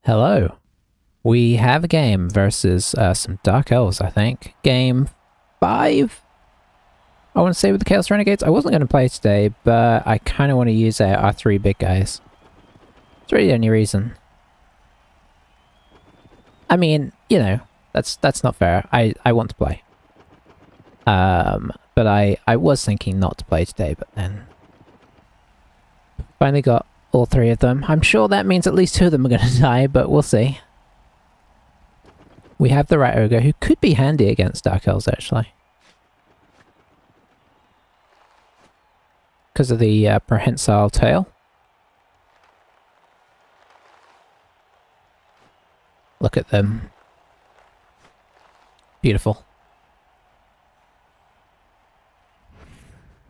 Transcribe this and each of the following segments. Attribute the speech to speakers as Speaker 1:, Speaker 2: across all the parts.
Speaker 1: Hello. We have a game versus some Dark Elves, I think. Game 5? I want to say with the Chaos Renegades. I wasn't going to play today, but I kind of want to use our three big guys. It's really the only reason. I mean, you know, that's not fair. I want to play. But I was thinking not to play today, but then finally got all three of them. I'm sure that means at least two of them are going to die, but we'll see. We have the Rat Ogre, who could be handy against Dark Elves, actually. Because of the prehensile tail. Look at them. Beautiful.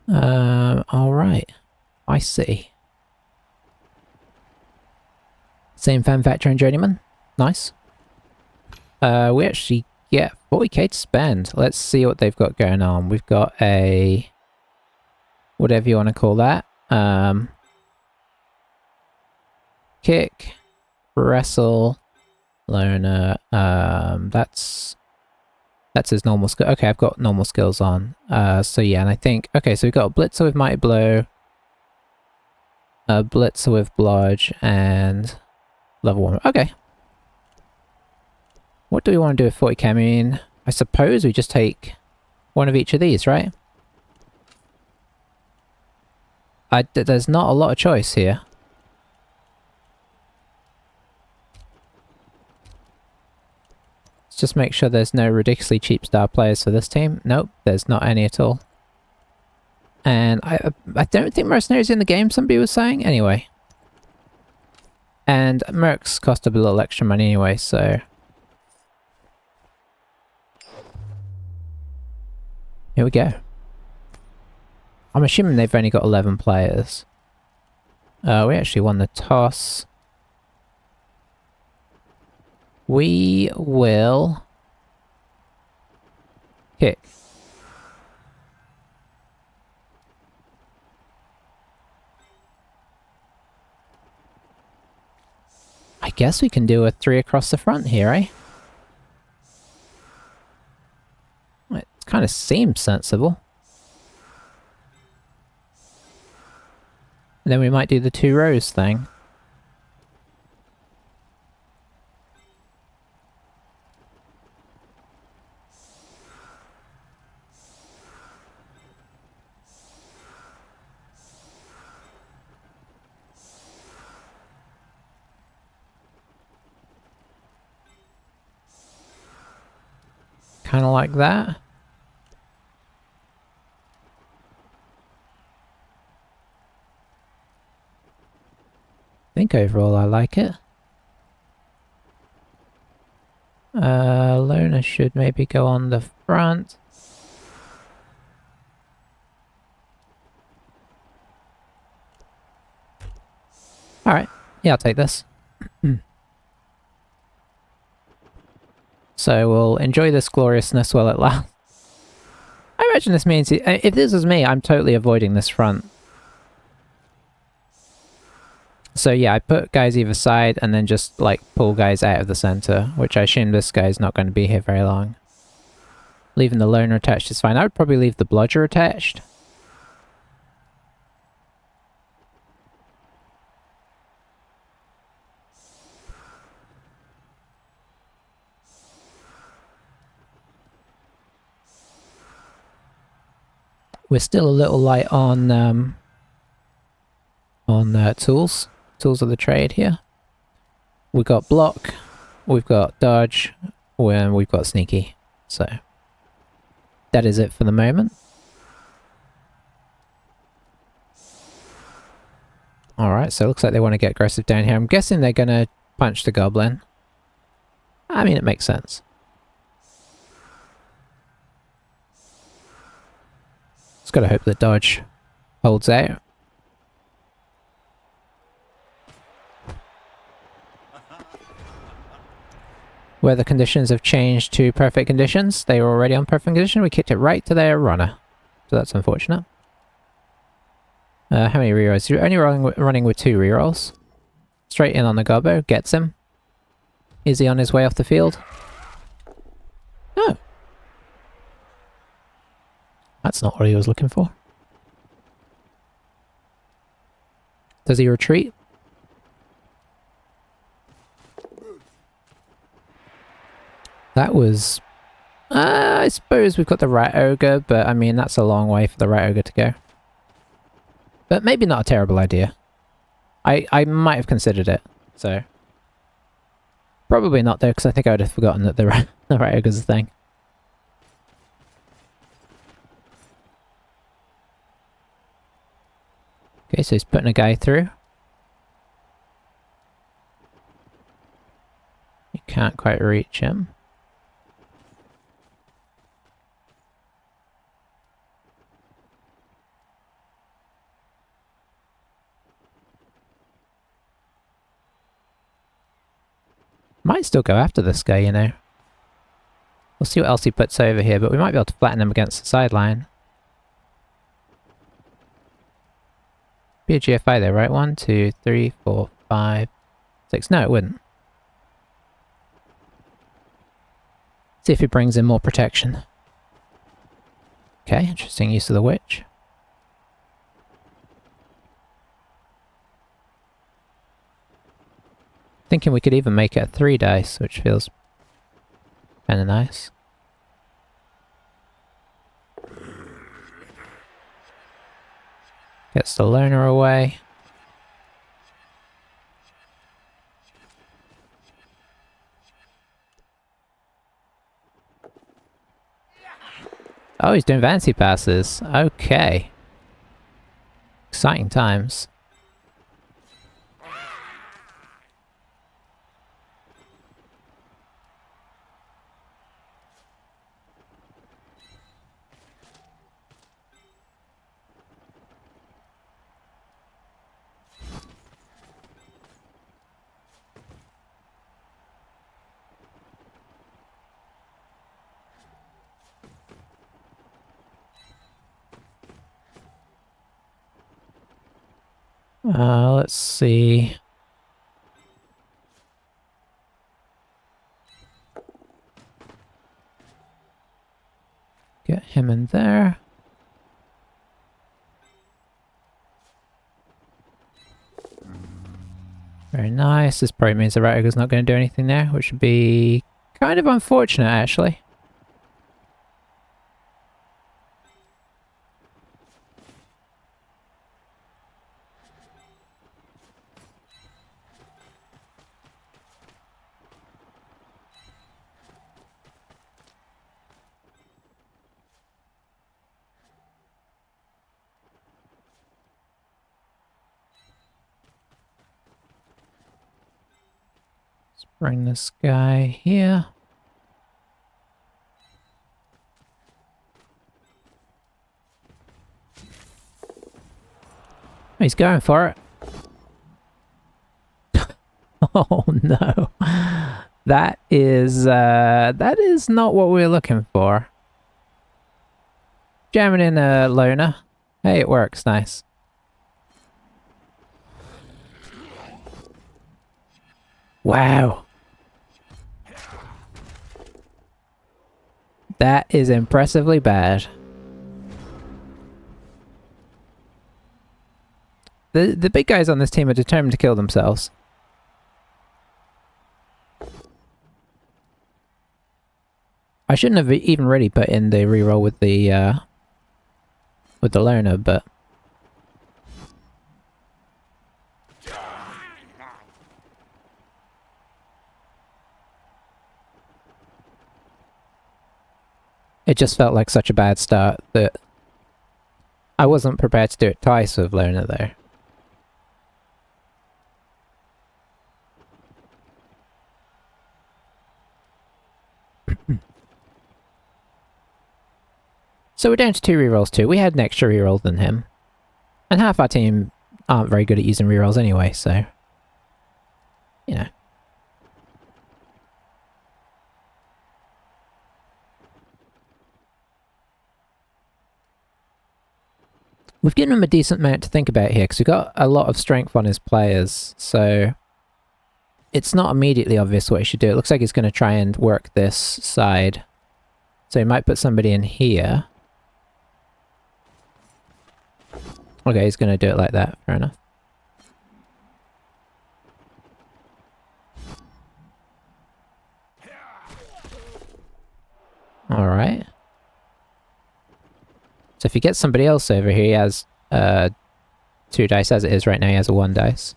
Speaker 1: Alright. I see. Same fan factor and journeyman. Nice. We actually get 40k to spend. Let's see what they've got going on. We've got a... whatever you want to call that. Kick. Wrestle. Loner. That's his normal skill. Okay, I've got normal skills on. So yeah, and I think... okay, so we've got a Blitzer with Mighty Blow. A Blitzer with Blodge, and... level 1. Okay. What do we want to do with 40k? I mean, I suppose we just take one of each of these, right? There's not a lot of choice here. Let's just make sure there's no ridiculously cheap star players for this team. Nope, there's not any at all. And I don't think Mercenaries in the game, somebody was saying. Anyway. And Mercs cost a little extra money anyway, so... here we go. I'm assuming they've only got 11 players. We actually won the toss. We will... kick. I guess we can do a 3 across the front here, eh? It kind of seems sensible. And then we might do the 2 rows thing. Kind of like that. I think overall I like it. Loner should maybe go on the front. Alright, yeah, I'll take this. So we'll enjoy this gloriousness while it lasts. I imagine this means, if this is me, I'm totally avoiding this front. So yeah, I put guys either side and then just like pull guys out of the center, which I assume this guy's not going to be here very long. Leaving the loner attached is fine. I would probably leave the blodger attached. We're still a little light on tools. Tools of the trade here. We've got block, we've got dodge, and we've got sneaky. So that is it for the moment. Alright, so it looks like they want to get aggressive down here. I'm guessing they're going to punch the goblin. I mean, it makes sense. Just gotta hope that dodge holds out. Weather conditions have changed to perfect conditions. They were already on perfect condition. We kicked it right to their runner. So that's unfortunate. How many rerolls? You're only running with 2 rerolls. Straight in on the gobbo. Gets him. Is he on his way off the field? No. That's not what he was looking for. Does he retreat? That was... I suppose we've got the Rat Ogre, but I mean, that's a long way for the Rat Ogre to go. But maybe not a terrible idea. I might have considered it, so... Probably not though, because I think I would have forgotten that the Rat Ogre's a thing. Okay, so he's putting a guy through. You can't quite reach him. Might still go after this guy, you know. We'll see what else he puts over here, but we might be able to flatten him against the sideline. Be a GFI there, right? 1, 2, 3, 4, 5, 6. No, it wouldn't. See if he brings in more protection. Okay, interesting use of the witch. Thinking we could even make it a 3 dice, which feels kind of nice. Gets the loner away. Oh, he's doing fancy passes. Okay. Exciting times. Let's see. Get him in there. Very nice. This probably means the Rat Ogre's not going to do anything there, which would be kind of unfortunate, actually. Bring this guy here. He's going for it. Oh no. That is not what we're looking for. Jamming in a loner. Hey, it works, nice. Wow. That is impressively bad. The big guys on this team are determined to kill themselves. I shouldn't have even really put in the reroll with the loner, but it just felt like such a bad start that I wasn't prepared to do it twice with loner there. So we're down to 2 rerolls too. We had an extra reroll than him. And half our team aren't very good at using rerolls anyway, so... You know. We've given him a decent amount to think about here, because we've got a lot of strength on his players, so... it's not immediately obvious what he should do. It looks like he's going to try and work this side. So he might put somebody in here. Okay, he's going to do it like that. Fair enough. Alright. So if he gets somebody else over here, he has 2 dice as it is right now. He has a 1 dice.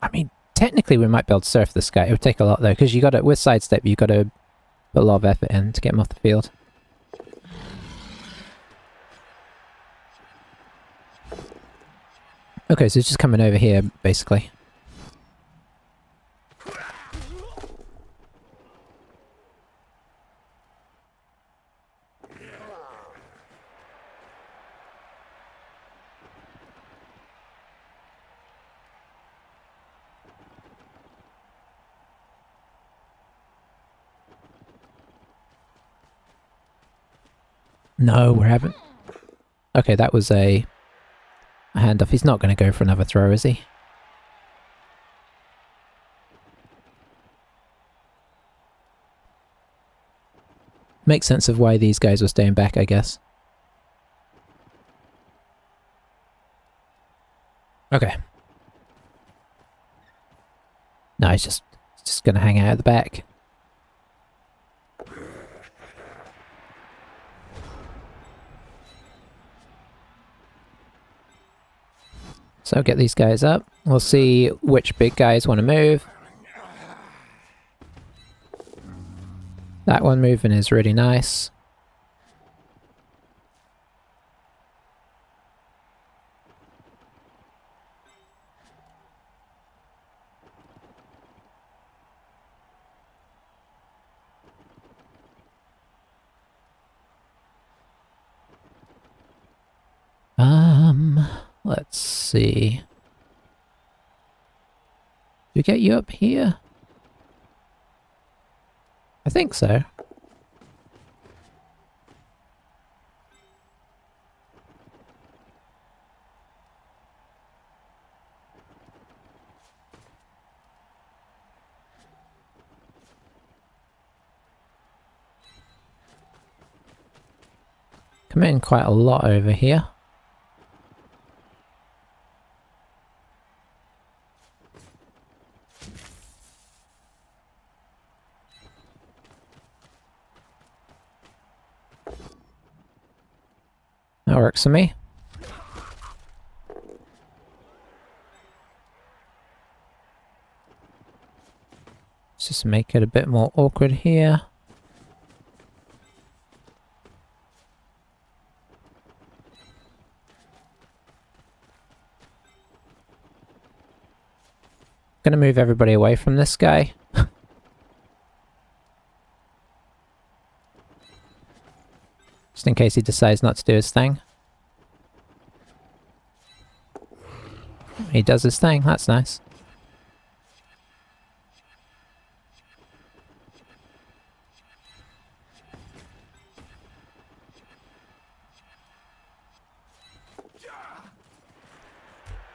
Speaker 1: I mean, technically we might be able to surf this guy. It would take a lot though, because you got to, with sidestep, you got to put a lot of effort in to get him off the field. Okay, so he's just coming over here, basically. No, we're having... Okay, that was a handoff. He's not going to go for another throw, is he? Makes sense of why these guys were staying back, I guess. Okay. No, he's just going to hang out at the back. So get these guys up. We'll see which big guys want to move. That one moving is really nice. Let's see. Do we get you up here? I think so. Come in quite a lot over here. That works for me. Let's just make it a bit more awkward here. Gonna move everybody away from this guy. Just in case he decides not to do his thing. He does his thing, that's nice.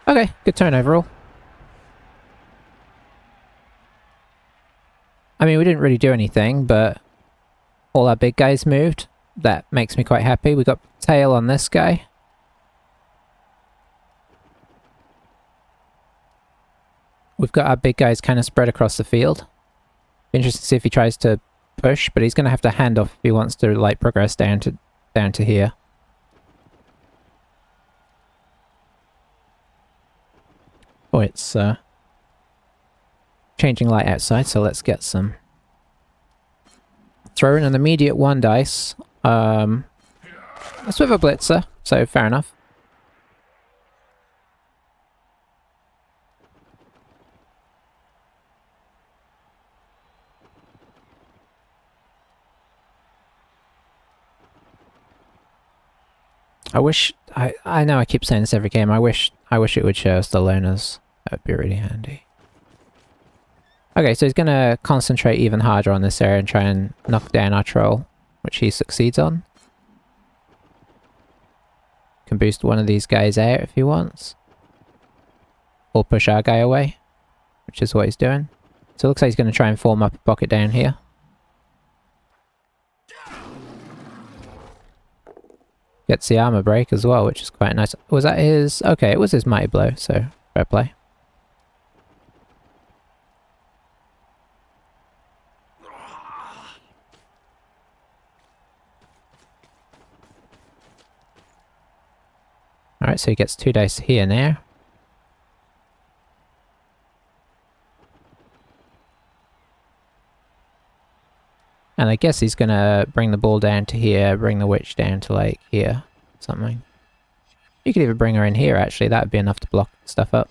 Speaker 1: Okay, good turn overall. I mean, we didn't really do anything, but all our big guys moved. That makes me quite happy. We got tail on this guy. We've got our big guys kind of spread across the field. Interesting to see if he tries to push, but he's going to have to hand off if he wants to like progress down to here. Oh, it's changing light outside, so let's get some. Throw in an immediate 1 dice. That's with a blitzer, so fair enough. I wish I know I keep saying this every game. I wish it would show us the loners. That would be really handy. Okay, so he's gonna concentrate even harder on this area and try and knock down our troll, which he succeeds on. Can boost one of these guys out if he wants. Or push our guy away, which is what he's doing. So it looks like he's gonna try and form up a pocket down here. Gets the armor break as well, which is quite nice. Was that his... Okay, it was his mighty blow, so fair play. Alright, so he gets 2 dice here now. And I guess he's gonna bring the ball down to here, bring the witch down to like here, something. You could even bring her in here actually, that would be enough to block stuff up.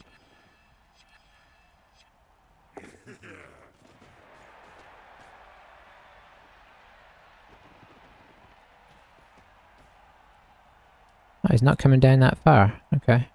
Speaker 1: Oh, he's not coming down that far, okay.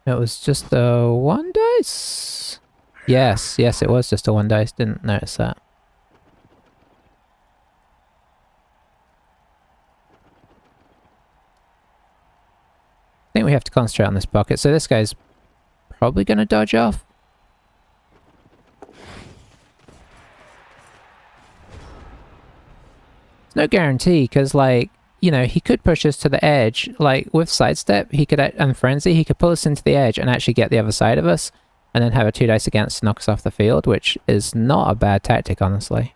Speaker 1: It was just a 1 dice? Yes, yes it was just a 1 dice, didn't notice that. I think we have to concentrate on this pocket, so this guy's probably going to dodge off. It's no guarantee, because like, you know, he could push us to the edge, like with sidestep, he could, and frenzy, he could pull us into the edge and actually get the other side of us, and then have a 2 dice against to knock us off the field, which is not a bad tactic, honestly.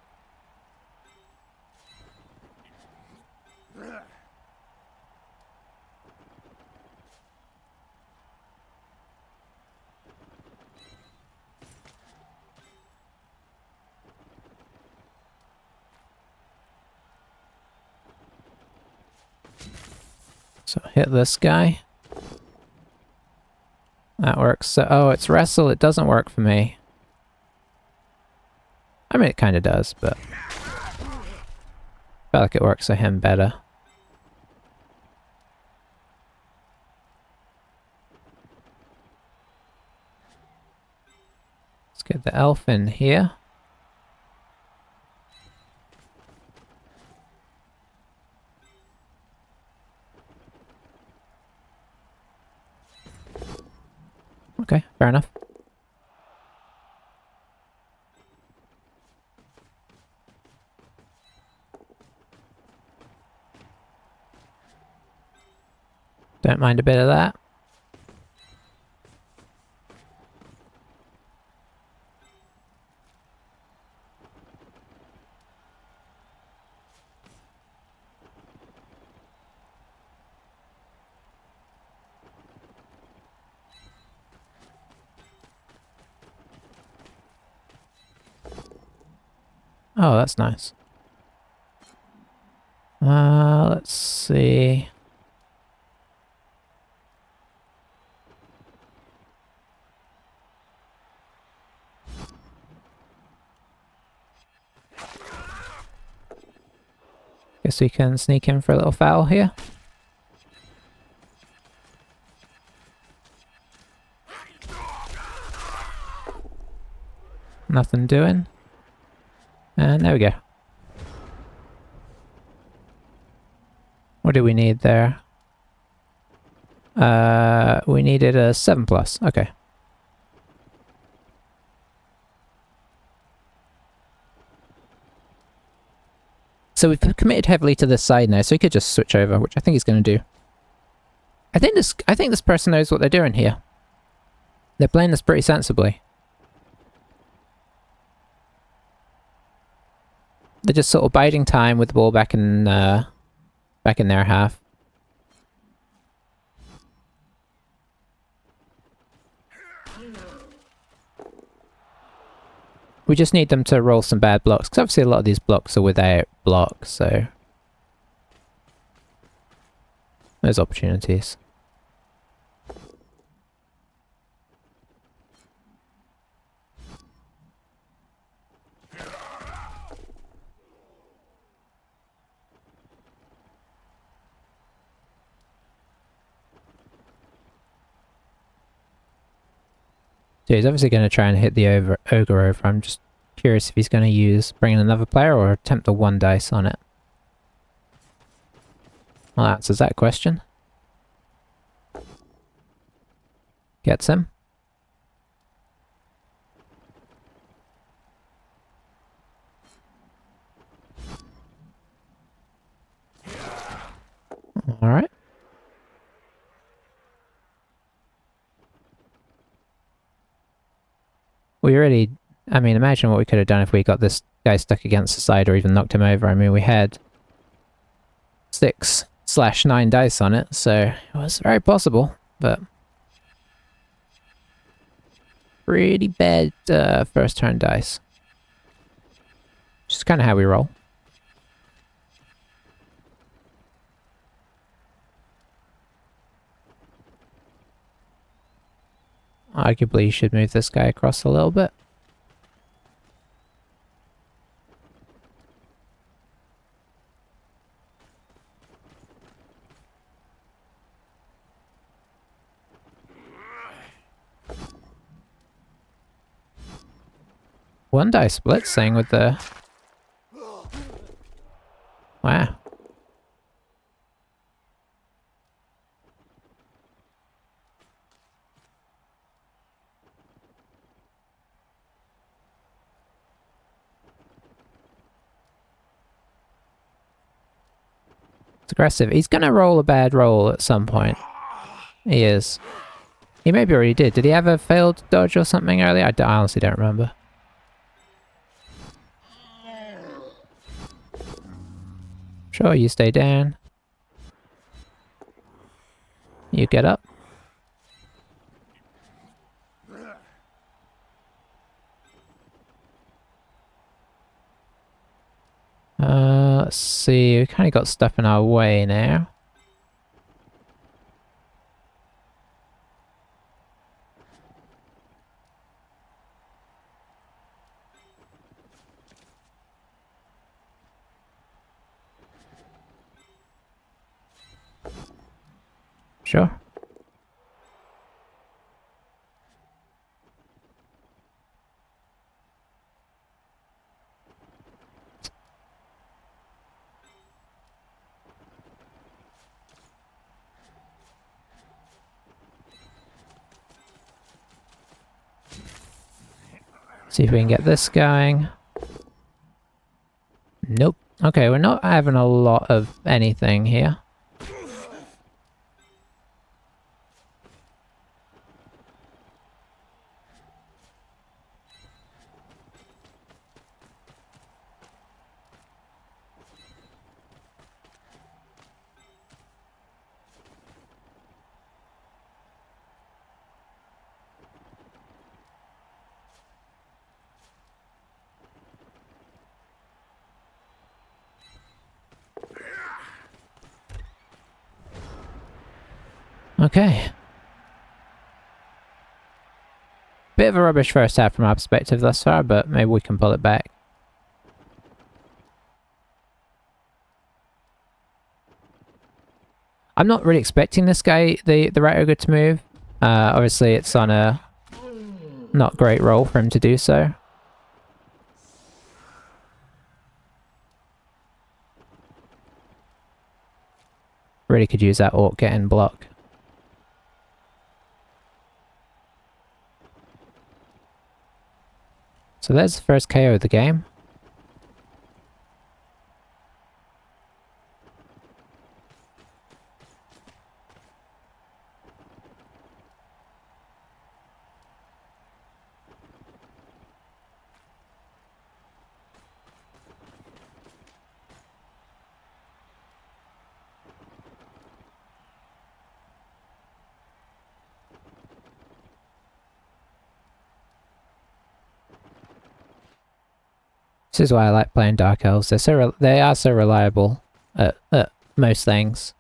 Speaker 1: So hit this guy. That works. So, oh, it's wrestle. It doesn't work for me. I mean, it kind of does, but I feel like it works for him better. Let's get the elf in here. Okay, fair enough. Don't mind a bit of that. Oh, that's nice. Let's see. Guess we can sneak in for a little foul here. Nothing doing. And there we go. What do we need there? We needed a 7+. Okay. So we've committed heavily to this side now, so he could just switch over, which I think he's going to do. I think this person knows what they're doing here. They're playing this pretty sensibly. They're just sort of biding time with the ball back in their half. We just need them to roll some bad blocks, because obviously a lot of these blocks are without blocks, so there's opportunities. So he's obviously going to try and hit the ogre over. I'm just curious if he's going to bring in another player or attempt a 1 dice on it. Well, that answers that question. Gets him. Alright. We already... I mean, imagine what we could have done if we got this guy stuck against the side or even knocked him over. I mean, we had 6/9 dice on it, so it was very possible, but... pretty bad first turn dice. Just kind of how we roll. Arguably, you should move this guy across a little bit. One dice blitzing with the... wow. It's aggressive. He's gonna roll a bad roll at some point. He is. He maybe already did. Did he have a failed dodge or something earlier? I honestly don't remember. Sure, you stay down. You get up. Let's see, we kind of got stuff in our way now. Sure. See if we can get this going. Nope. Okay, we're not having a lot of anything here. Okay. Bit of a rubbish first half from our perspective thus far, but maybe we can pull it back. I'm not really expecting this guy, the Rat Ogre, to move. Obviously it's on a not great roll for him to do so. Really could use that Orc getting block. So there's the first KO of the game. This is why I like playing Dark Elves. They are so reliable at most things.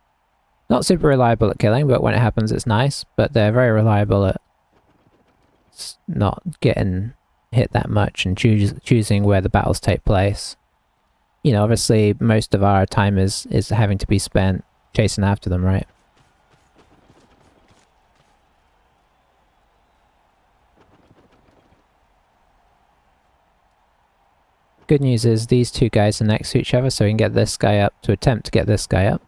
Speaker 1: Not super reliable at killing, but when it happens it's nice. But they're very reliable at not getting hit that much and choosing where the battles take place. You know, obviously most of our time is having to be spent chasing after them, right? good news is these two guys are next to each other, so we can get this guy up to attempt to get this guy up.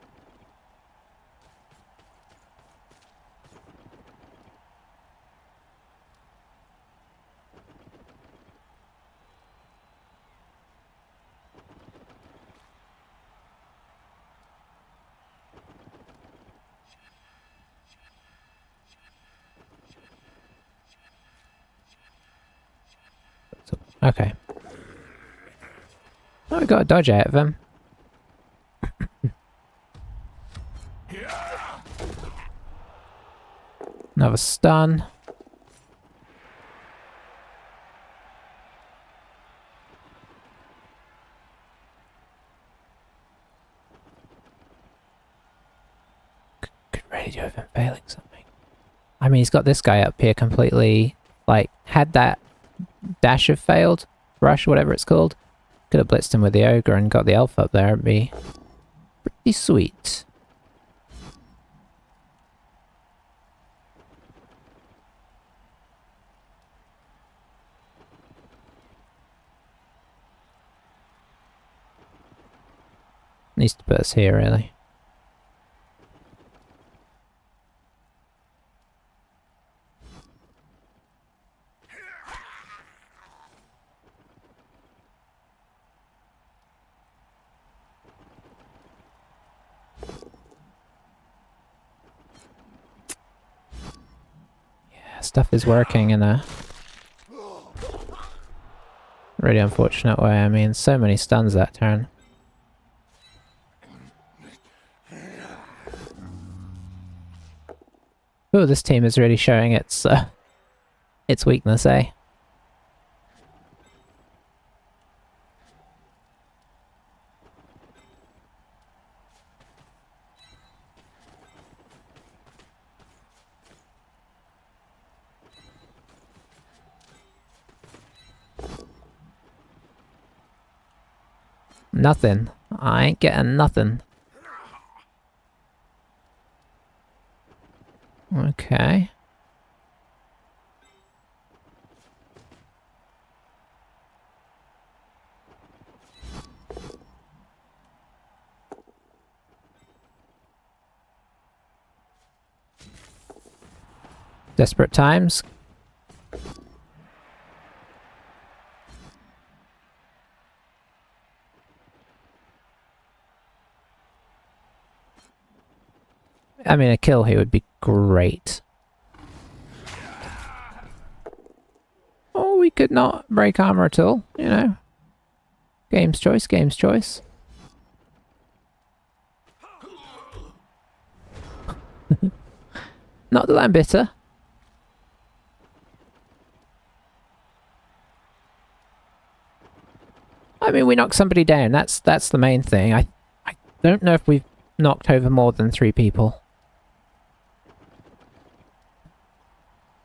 Speaker 1: Okay. Oh, we got a dodge out of him. Another stun. Could really do with him failing something. I mean, he's got this guy up here completely, like, had that dash have failed, rush, whatever it's called, could have blitzed him with the ogre and got the elf up there. It'd be pretty sweet. Needs to put us here, really. Stuff is working in a really unfortunate way. I mean, so many stuns that turn. Oh, this team is really showing its weakness, eh? Nothing. I ain't getting nothing. Okay. Desperate times. I mean, a kill here would be great. Or we could not break armor at all, you know. Game's choice, game's choice. Not that I'm bitter. I mean, we knocked somebody down. That's the main thing. I don't know if we've knocked over more than 3 people.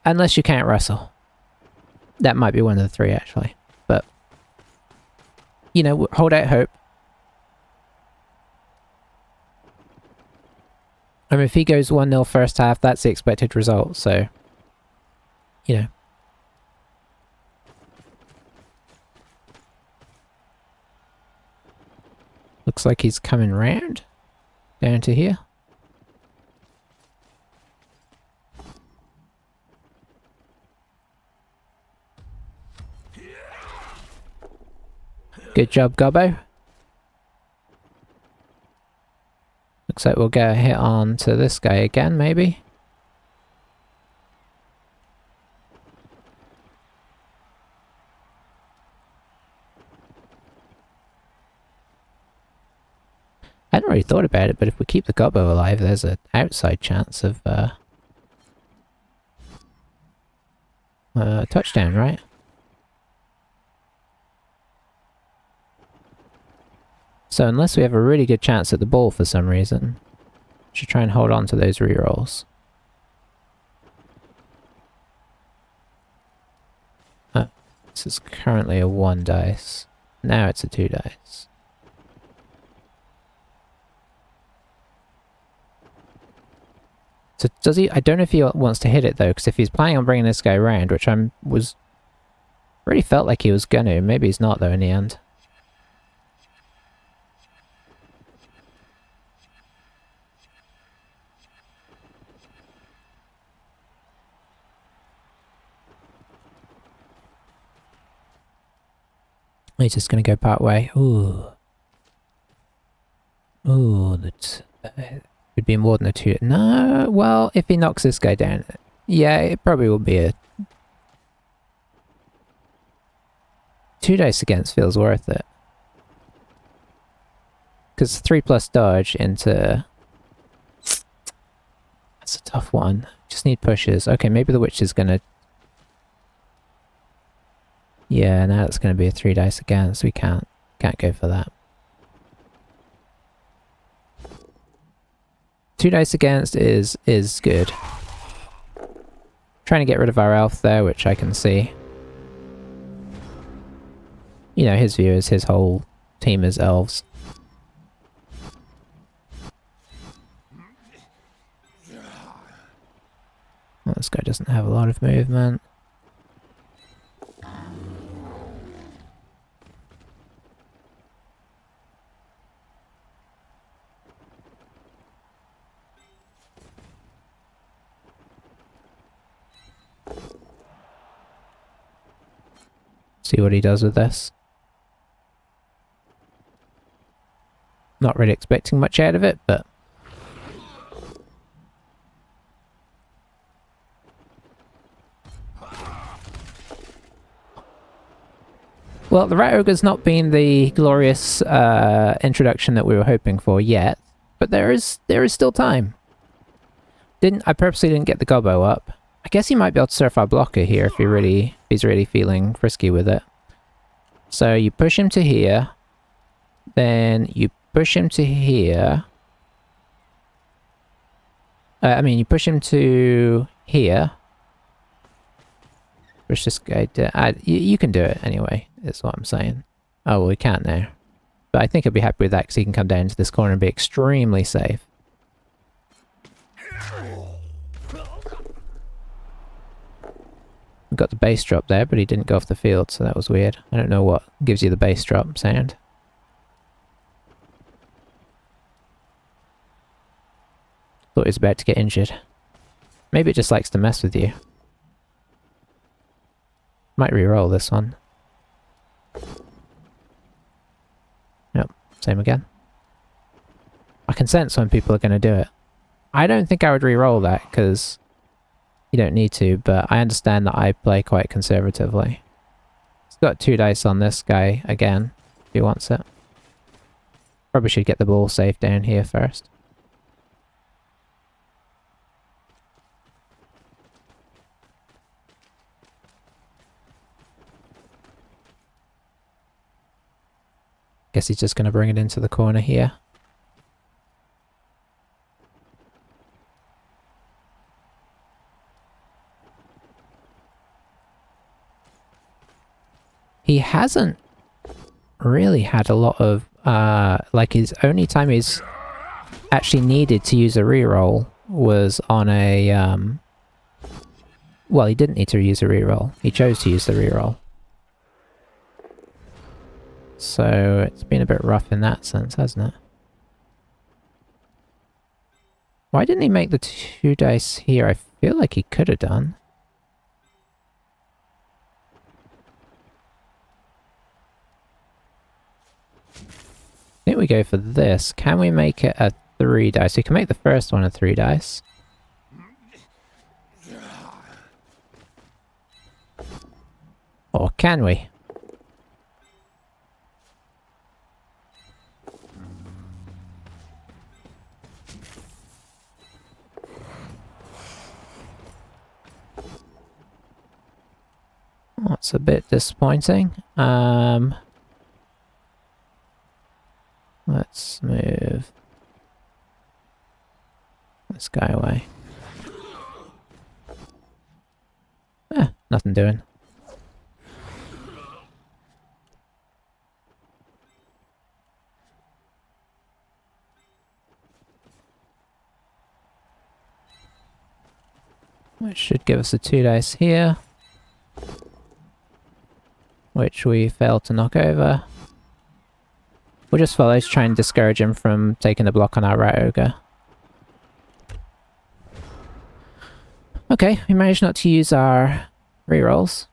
Speaker 1: Unless you can't wrestle. That might be one of the 3, actually. But, you know, hold out hope. I mean, if he goes 1-0 first half, that's the expected result, so... You know. Looks like he's coming round. Down to here. Good job, Gobbo. Looks like we'll get a hit on to this guy again, maybe. I hadn't really thought about it, but if we keep the Gobbo alive, there's an outside chance of touchdown, right? So unless we have a really good chance at the ball for some reason, we should try and hold on to those rerolls. This is currently a 1 dice. Now it's a 2 dice. So does he? I don't know if he wants to hit it though, because if he's planning on bringing this guy around, which really felt like he was gonna, maybe he's not though in the end. He's just gonna go part way. Ooh. Ooh, that would be more than a 2. No, well, if he knocks this guy down, yeah, it probably will be a 2 dice against feels worth it. Because 3+ dodge into... That's a tough one. Just need pushes. Okay, maybe the witch is gonna... Yeah, now it's gonna be a 3 dice against. We can't go for that. 2 dice against is good. Trying to get rid of our elf there, which I can see. You know, his view is his whole team is elves. Well, this guy doesn't have a lot of movement. See what he does with this. Not really expecting much out of it, but... Well, the Rat Ogre's not been the glorious introduction that we were hoping for yet, but there is still time. I purposely didn't get the gobbo up. I guess he might be able to surf our blocker here if he's really feeling frisky with it. So you push him to here, then you push him to here. You push him to here. Push this guy down. You can do it anyway, is what I'm saying. Oh, well, we can't now. But I think he'll be happy with that because he can come down into this corner and be extremely safe. We got the base drop there, but he didn't go off the field, so that was weird. I don't know what gives you the base drop sound. Thought he was about to get injured. Maybe it just likes to mess with you. Might re-roll this one. Yep, same again. I can sense when people are going to do it. I don't think I would re-roll that, because you don't need to, but I understand that I play quite conservatively. He's got 2 dice on this guy again, if he wants it. Probably should get the ball safe down here first. Guess he's just going to bring it into the corner here. He hasn't really had a lot of, like his only time he's actually needed to use a reroll was on a, well, he didn't need to use a reroll. He chose to use the reroll. So it's been a bit rough in that sense, hasn't it? Why didn't he make the 2 dice here? I feel like he could have done. I think we go for this. Can we make it a 3 dice? We can make the first one a 3 dice. Or can we? That's a bit disappointing. Let's move this guy away. Nothing doing. Which should give us a 2 dice here. Which we failed to knock over. We'll just follow to try and discourage him from taking the block on our Rat Ogre. Okay, we managed not to use our rerolls.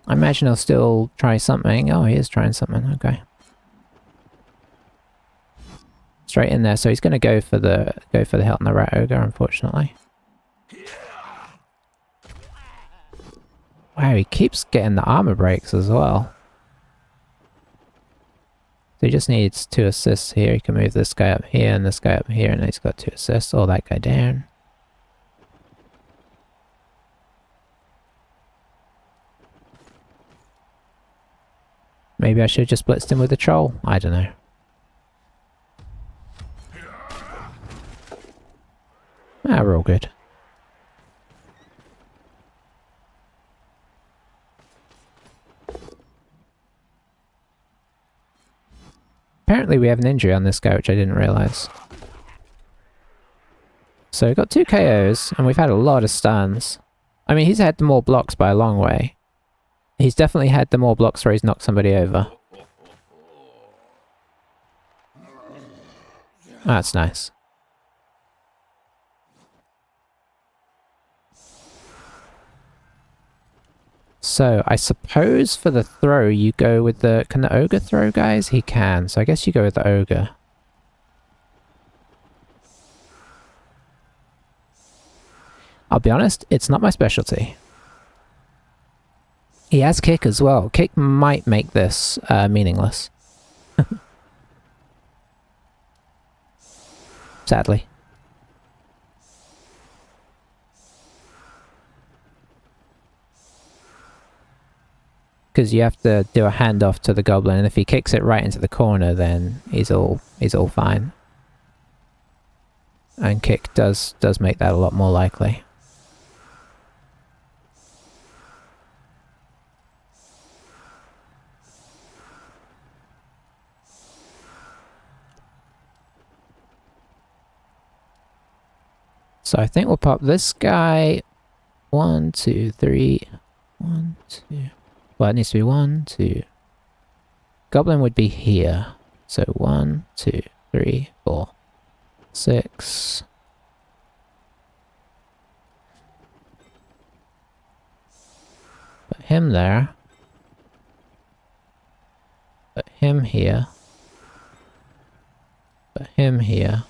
Speaker 1: I imagine he'll still try something. Oh, he is trying something. Okay. Straight in there. So he's going to go for the hit on the rat ogre, unfortunately. Wow, he keeps getting the armor breaks as well. So he just needs 2 assists here. He can move this guy up here and this guy up here, and he's got 2 assists. Oh, that guy down. Maybe I should have just blitzed him with the troll. I don't know. Ah, we're all good. Apparently we have an injury on this guy, which I didn't realise. So we've got 2 KOs, and we've had a lot of stuns. I mean, he's had the more blocks by a long way. He's definitely had the more blocks where he's knocked somebody over. That's nice. So, I suppose for the throw, you go with the... Can the ogre throw, guys? He can, so I guess you go with the ogre. I'll be honest, it's not my specialty. He has kick as well. Kick might make this meaningless. Sadly. Because you have to do a handoff to the goblin, and if he kicks it right into the corner, then he's all fine. And kick does make that a lot more likely. So I think we'll pop this guy. 1, 2, 3. 1, 2. Well, it needs to be 1, 2. Goblin would be here. So 1, 2, 3, 4, 6. Put him there. Put him here. Put him here.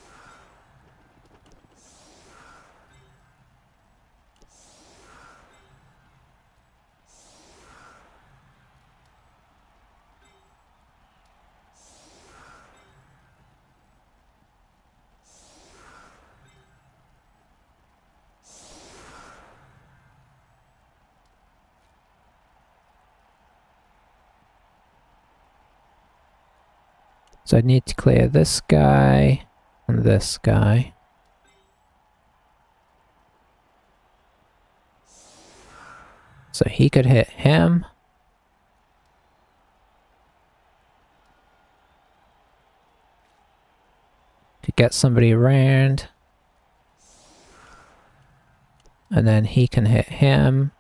Speaker 1: So I need to clear this guy and this guy. So he could hit him. Could get somebody around. And then he can hit him.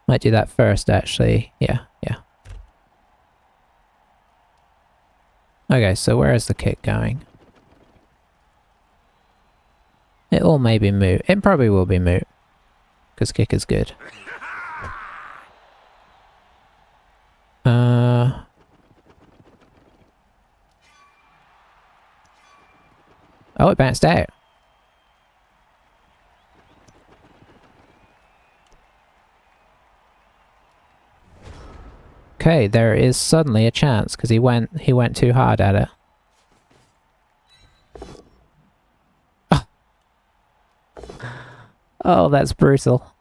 Speaker 1: Might do that first, actually. Yeah, yeah. Okay, so where is the kick going? It all may be moot. It probably will be moot. Because kick is good. Oh, it bounced out. Okay, there is suddenly a chance because he went too hard at it. Oh, oh, that's brutal.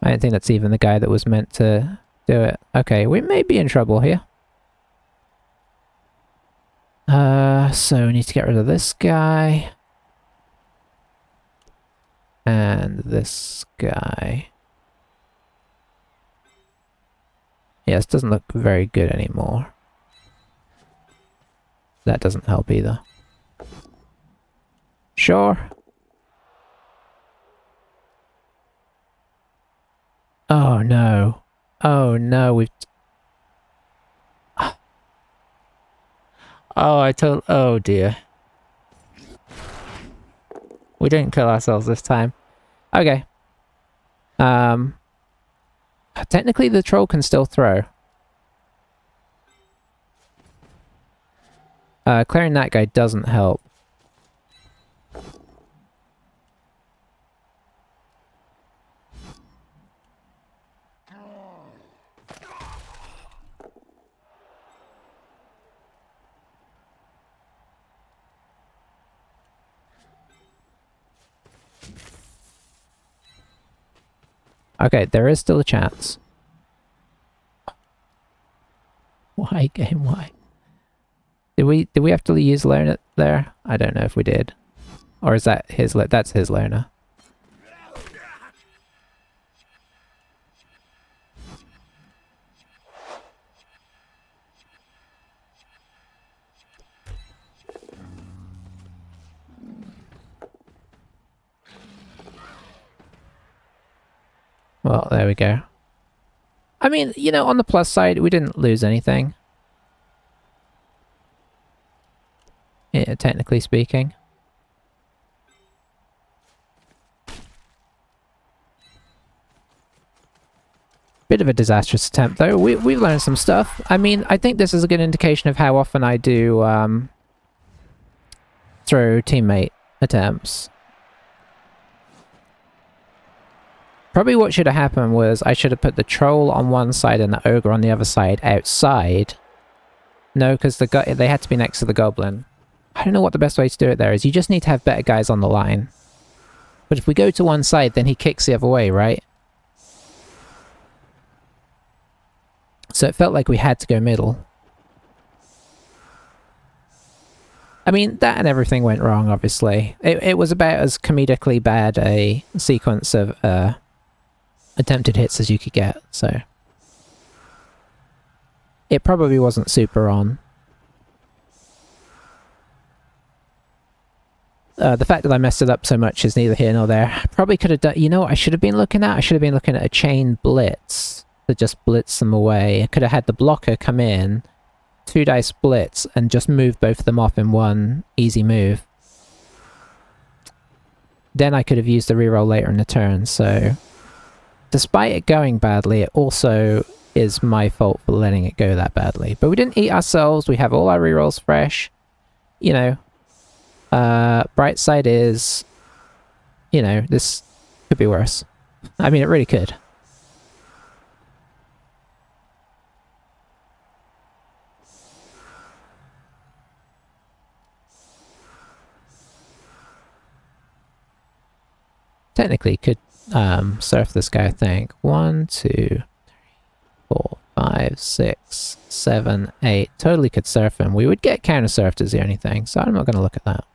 Speaker 1: I don't think that's even the guy that was meant to do it. Okay, we may be in trouble here. So we need to get rid of this guy. And this guy. Yeah, this doesn't look very good anymore. That doesn't help either. Sure. Oh no. Oh no, we've... Oh, oh dear. We didn't kill ourselves this time. Okay. Technically the troll can still throw. Clearing that guy doesn't help. Okay, there is still a chance. Why, game, why? Did we have to use Loner there? I don't know if we did. Or is that his, that's his Loner. Well, there we go. I mean, you know, on the plus side, we didn't lose anything. Yeah, technically speaking. Bit of a disastrous attempt, though. We've learned some stuff. I mean, I think this is a good indication of how often I do throw teammate attempts. Probably what should have happened was I should have put the troll on one side and the ogre on the other side outside. No, because they had to be next to the goblin. I don't know what the best way to do it there is. You just need to have better guys on the line. But if we go to one side, then he kicks the other way, right? So it felt like we had to go middle. I mean, that and everything went wrong, obviously. It was about as comedically bad a sequence of attempted hits as you could get, so... It probably wasn't super on. The fact that I messed it up so much is neither here nor there. Probably could have done... You know what I should have been looking at? I should have been looking at a chain blitz to just blitz them away. I could have had the blocker come in, 2 dice blitz, and just move both of them off in one easy move. Then I could have used the reroll later in the turn, so... Despite it going badly, it also is my fault for letting it go that badly. But we didn't eat ourselves, we have all our rerolls fresh. You know, bright side is, you know, this could be worse. I mean, it really could. Technically could surf this guy, I think. 1, 2, 3, 4, 5, 6, 7, 8. Totally could surf him. We would get counter surfed is the only thing, so I'm not going to look at that.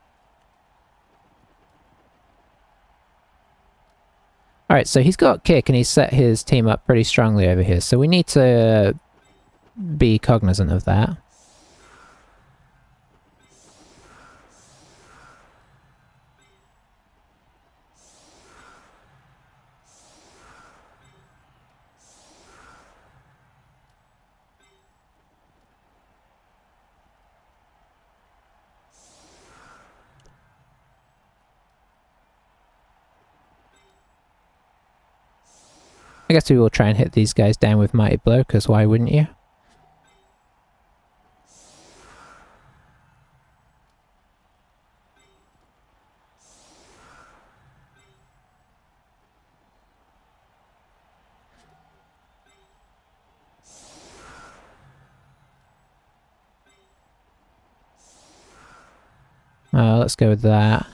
Speaker 1: Alright, so he's got kick and he's set his team up pretty strongly over here, so we need to be cognizant of that. I guess we will try and hit these guys down with Mighty Blow, because why wouldn't you? Let's go with that.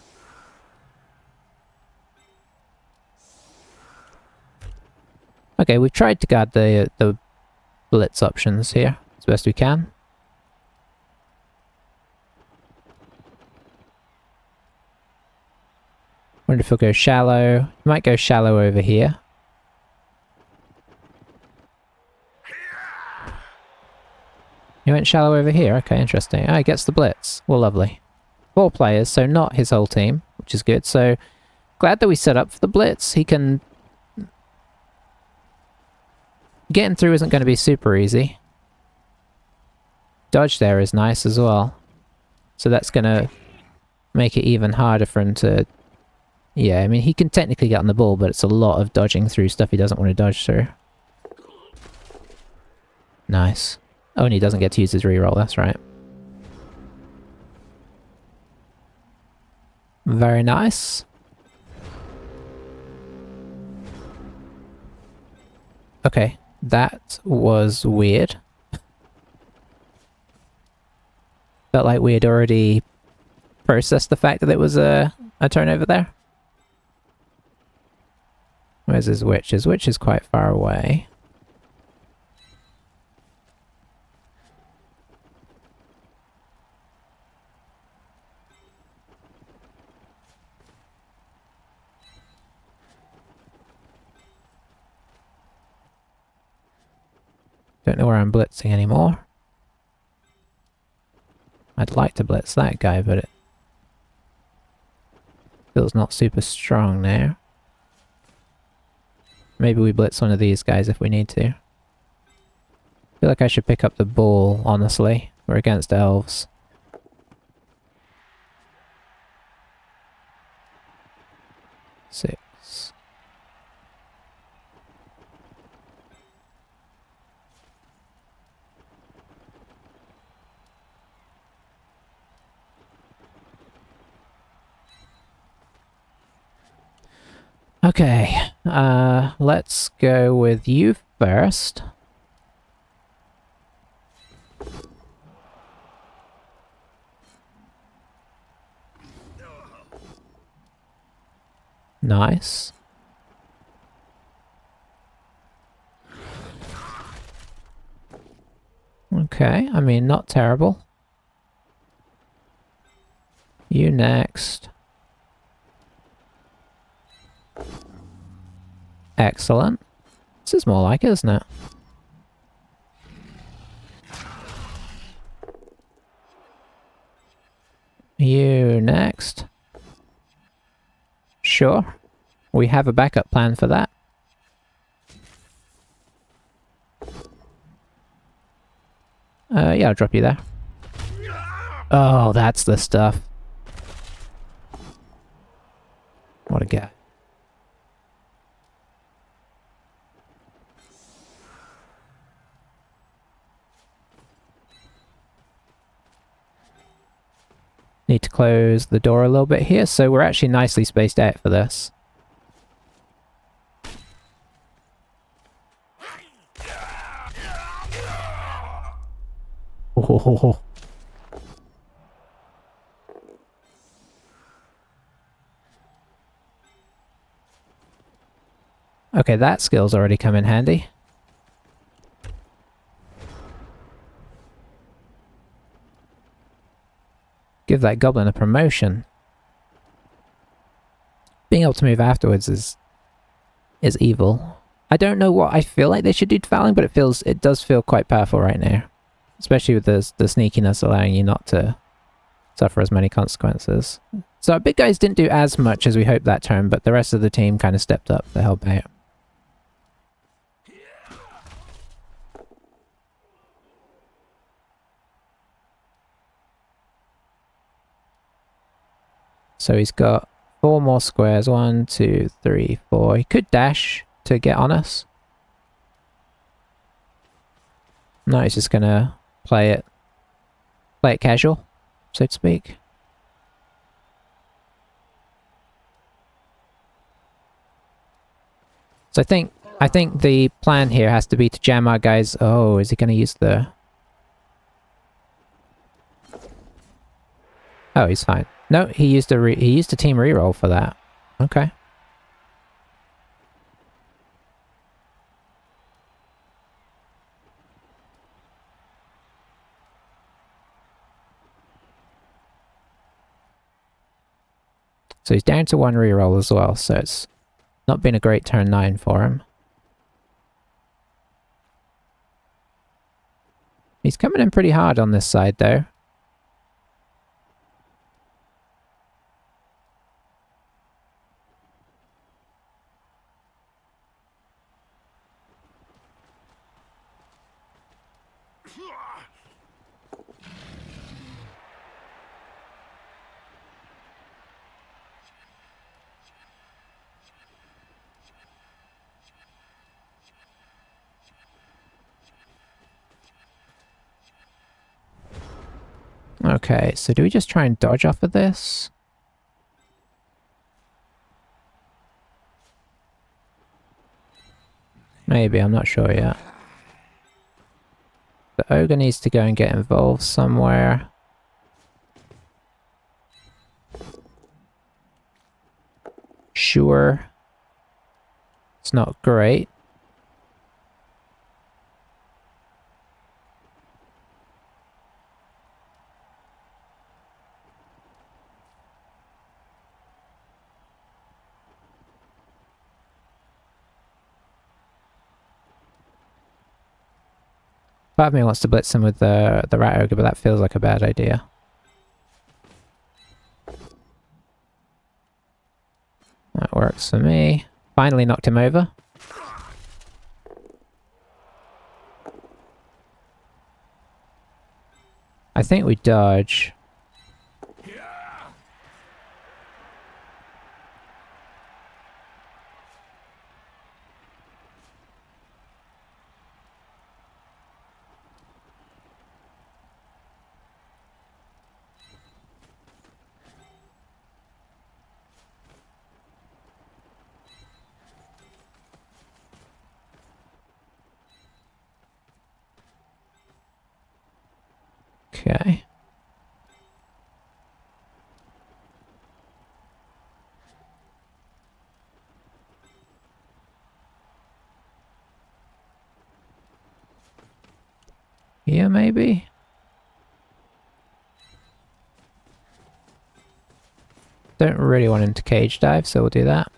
Speaker 1: Okay, we've tried to guard the blitz options here as best we can. Wonder if we'll go shallow. Might go shallow over here. He went shallow over here. Okay, interesting. Ah, he gets the blitz. Well, lovely. 4 players, so not his whole team, which is good. So, glad that we set up for the blitz. He can... Getting through isn't going to be super easy. Dodge there is nice as well. So that's gonna make it even harder for him to... Yeah, I mean, he can technically get on the ball, but it's a lot of dodging through stuff he doesn't want to dodge through. Nice. Oh, and he doesn't get to use his reroll, that's right. Very nice. Okay, that was weird. Felt like we had already processed the fact that it was a turnover there. Where's his witch? His witch is quite far away. Don't know where I'm blitzing anymore. I'd like to blitz that guy, but it feels not super strong now. Maybe we blitz one of these guys if we need to. I feel like I should pick up the ball, honestly. We're against elves. Six. Okay, let's go with you first. Nice. Okay, I mean, not terrible. You next. Excellent. This is more like it, isn't it? You next. Sure. We have a backup plan for that. Yeah, I'll drop you there. Oh, that's the stuff. What a guy. Need to close the door a little bit here, so we're actually nicely spaced out for this. Oh. Okay, that skill's already come in handy. Give that goblin a promotion. Being able to move afterwards is evil. I don't know what I feel like they should do to fouling, but it does feel quite powerful right now. Especially with the sneakiness allowing you not to suffer as many consequences. So our big guys didn't do as much as we hoped that turn, but the rest of the team kind of stepped up to help out. So he's got 4 more squares. 1, 2, 3, 4. He could dash to get on us. No, he's just gonna play it casual, so to speak. So I think the plan here has to be to jam our guys. Oh, is he gonna use the... Oh, he's fine. No, he used a team reroll for that. Okay. So he's down to 1 reroll as well, so it's not been a great turn 9 for him. He's coming in pretty hard on this side though. Okay, so do we just try and dodge off of this? Maybe, I'm not sure yet. The ogre needs to go and get involved somewhere. Sure. It's not great. Part of me wants to blitz him with the rat ogre, but that feels like a bad idea. That works for me. Finally knocked him over. I think we dodge. Okay. Here, maybe? Don't really want him to cage dive, so we'll do that.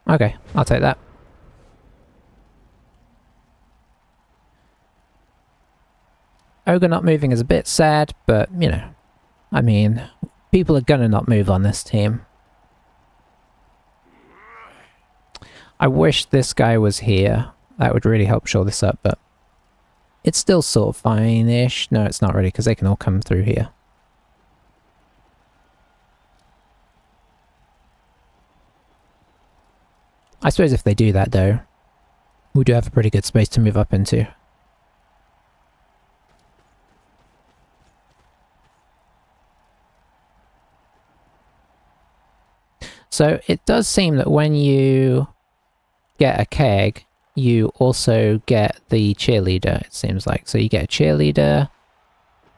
Speaker 1: Okay, I'll take that. Ogre not moving is a bit sad, but, you know, I mean, people are gonna not move on this team. I wish this guy was here. That would really help shore this up, but it's still sort of fine-ish. No, it's not really, because they can all come through here. I suppose if they do that, though, we do have a pretty good space to move up into. So it does seem that when you get a keg, you also get the cheerleader, it seems like. So you get a cheerleader,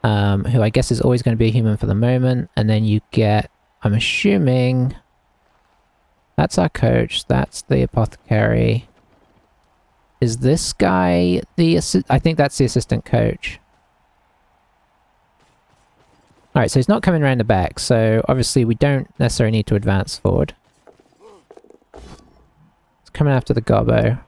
Speaker 1: who I guess is always going to be a human for the moment, and then you get, I'm assuming, that's our coach, that's the apothecary. Is this guy the I think that's the assistant coach. Alright, so he's not coming around the back, so obviously we don't necessarily need to advance forward. It's coming after the gobbo.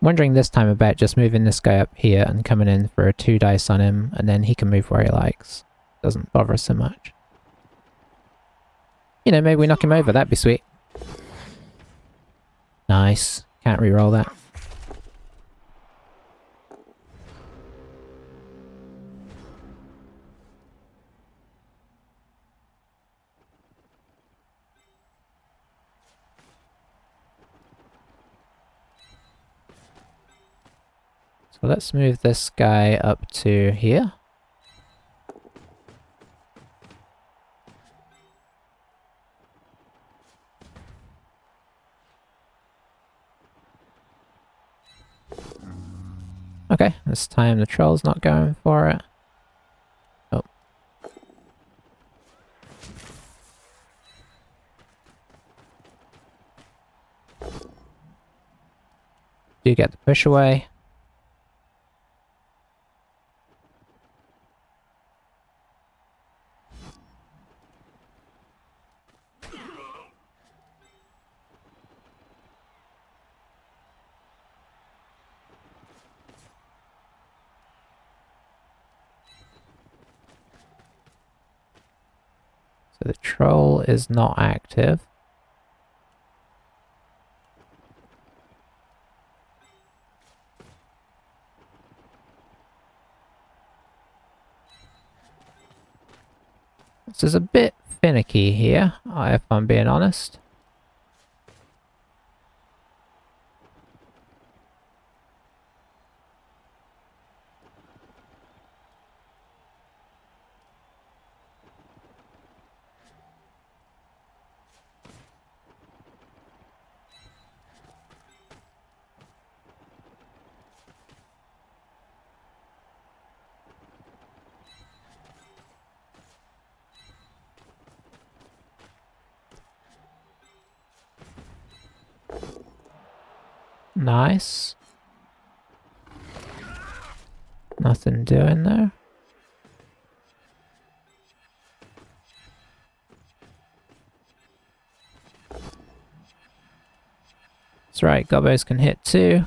Speaker 1: Wondering this time about just moving this guy up here and coming in for a 2 dice on him, and then he can move where he likes. Doesn't bother us so much. You know, maybe we knock him over, that'd be sweet. Nice. Can't re-roll that. So let's move this guy up to here. Okay, this time the troll's not going for it. Oh. Do get the push away. So the troll is not active. This is a bit finicky here, if I'm being honest. Nice. Nothing doing there. That's right, gobbos can hit too.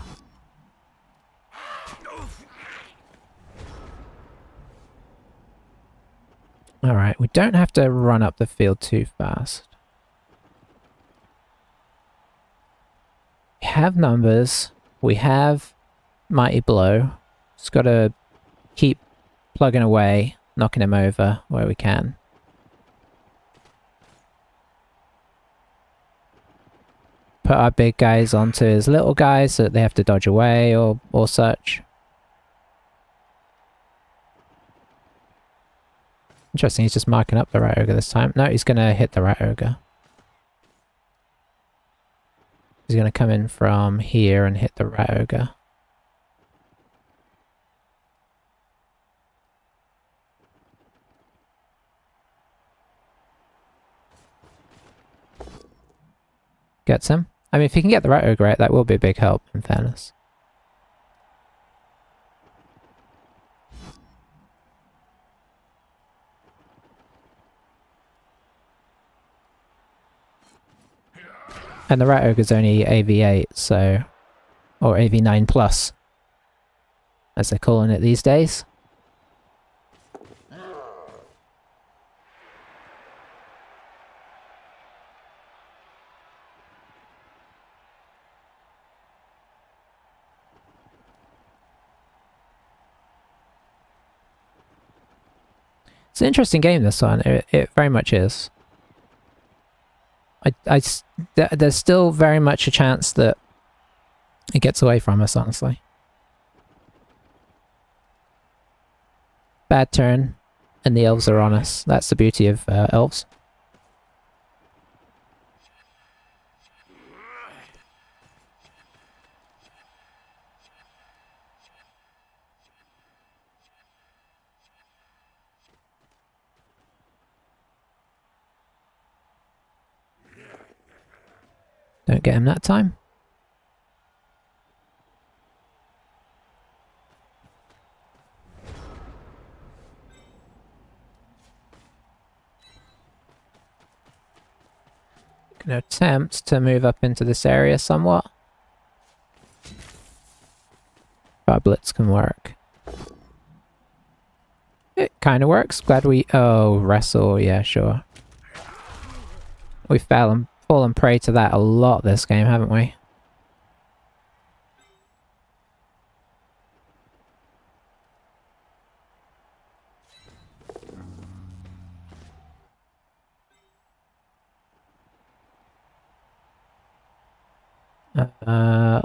Speaker 1: Alright, we don't have to run up the field too fast. We have numbers. We have Mighty Blow. Just gotta keep plugging away, knocking him over where we can. Put our big guys onto his little guys so that they have to dodge away or such. Interesting, he's just marking up the Rat Ogre this time. No, he's gonna hit the Rat Ogre. He's gonna come in from here and hit the Rat Ogre. Gets him. I mean, if he can get the Rat Ogre out, that will be a big help, in fairness. And the Rat Ogre's only AV8, so... or AV9 plus, as they're calling it these days. It's an interesting game, this one. It very much is. There's still very much a chance that it gets away from us, honestly. Bad turn, and the elves are on us. That's the beauty of elves. Don't get him that time. Gonna attempt to move up into this area somewhat. Our blitz can work. It kind of works. Glad we... oh, wrestle. Yeah, sure. We've fallen prey to that a lot this game, haven't we?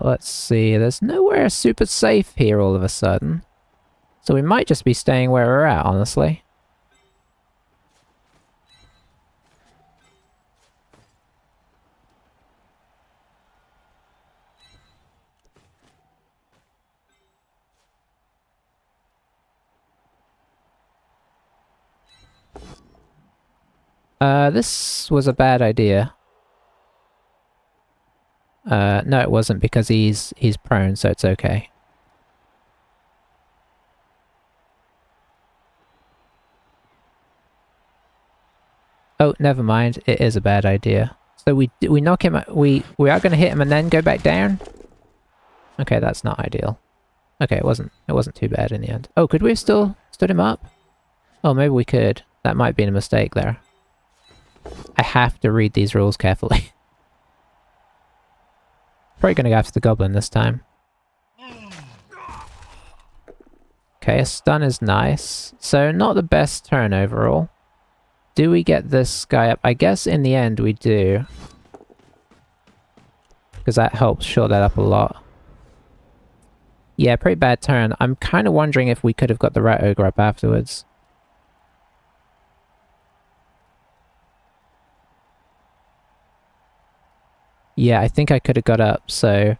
Speaker 1: Let's see. There's nowhere super safe here all of a sudden. So we might just be staying where we're at, honestly. This was a bad idea. No, it wasn't, because he's prone, so it's okay. Oh, never mind. It is a bad idea. So we knock him. We are going to hit him and then go back down. Okay, that's not ideal. Okay, it wasn't too bad in the end. Oh, could we have still stood him up? Oh, maybe we could. That might be a mistake there. I have to read these rules carefully. Probably gonna go after the goblin this time. Okay, a stun is nice. So not the best turn overall. Do we get this guy up? I guess in the end we do. Because that helps short that up a lot. Yeah, pretty bad turn. I'm kind of wondering if we could have got the rat ogre up afterwards. Yeah, I think I could have got up, so